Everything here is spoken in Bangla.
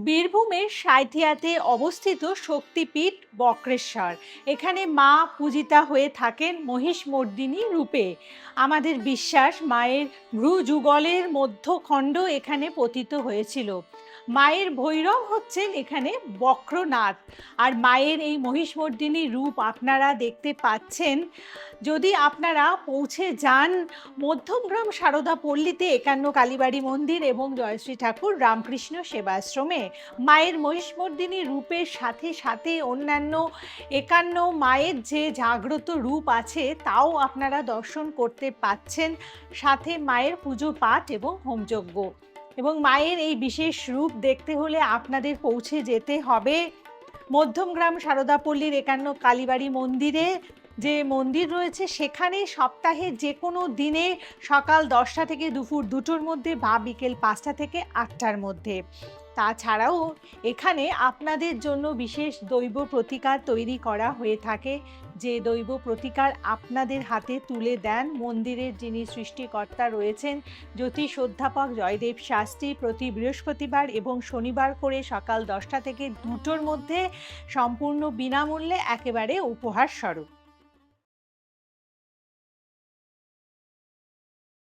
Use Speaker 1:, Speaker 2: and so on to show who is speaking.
Speaker 1: বীরভূমের সাঁইথিয়াতে অবস্থিত শক্তিপীঠ বক্রেশ্বর। এখানে মা পূজিতা হয়ে থাকেন মহিষমর্দিনী রূপে। আমাদের বিশ্বাস মায়ের ভ্রু যুগলের মধ্যখণ্ড এখানে পতিত হয়েছিল। মায়ের ভৈরব হচ্ছেন এখানে বক্রনাথ। আর মায়ের এই মহিষমর্দিনী রূপ আপনারা দেখতে পাচ্ছেন। যদি আপনারা পৌঁছে যান মধ্যমগ্রাম সারদা পল্লীতে একান্ন কালীবাড়ি মন্দির এবং জয়শ্রী ঠাকুর রামকৃষ্ণ সেবাশ্রমে, মায়ের মহিষমর্দিনী রূপের সাথে সাথে অন্যান্য একান্ন মায়ের যে জাগ্রত রূপ আছে তাও আপনারা দর্শন করতে পাচ্ছেন, সাথে মায়ের পুজো পাঠ এবং হোমযজ্ঞ। এবং মায়ের এই বিশেষ রূপ দেখতে হলে আপনাদের পৌঁছে যেতে হবে মধ্যমগ্রাম সারদাপল্লীর একান্ন কালীবাড়ি মন্দিরে। যে মন্দির রয়েছে সেখানে সপ্তাহের যে কোনো দিনে সকাল 10টা থেকে দুপুর 2টোর মধ্যে বা বিকেল 5টা থেকে 8টার মধ্যে। তাছাড়াও এখানে আপনাদের জন্য বিশেষ দৈব প্রতিকার তৈরি করা হয়ে থাকে, যে দৈব প্রতিকার আপনাদের হাতে তুলে দেন মন্দিরের যিনি সৃষ্টিকর্তা রয়েছেন জ্যোতিষ অধ্যাপক জয়দেব শাস্ত্রী, প্রতি বৃহস্পতিবার এবং শনিবার করে সকাল 10টা থেকে 2টোর মধ্যে সম্পূর্ণ বিনামূল্যে একেবারে উপহার স্বরূপ।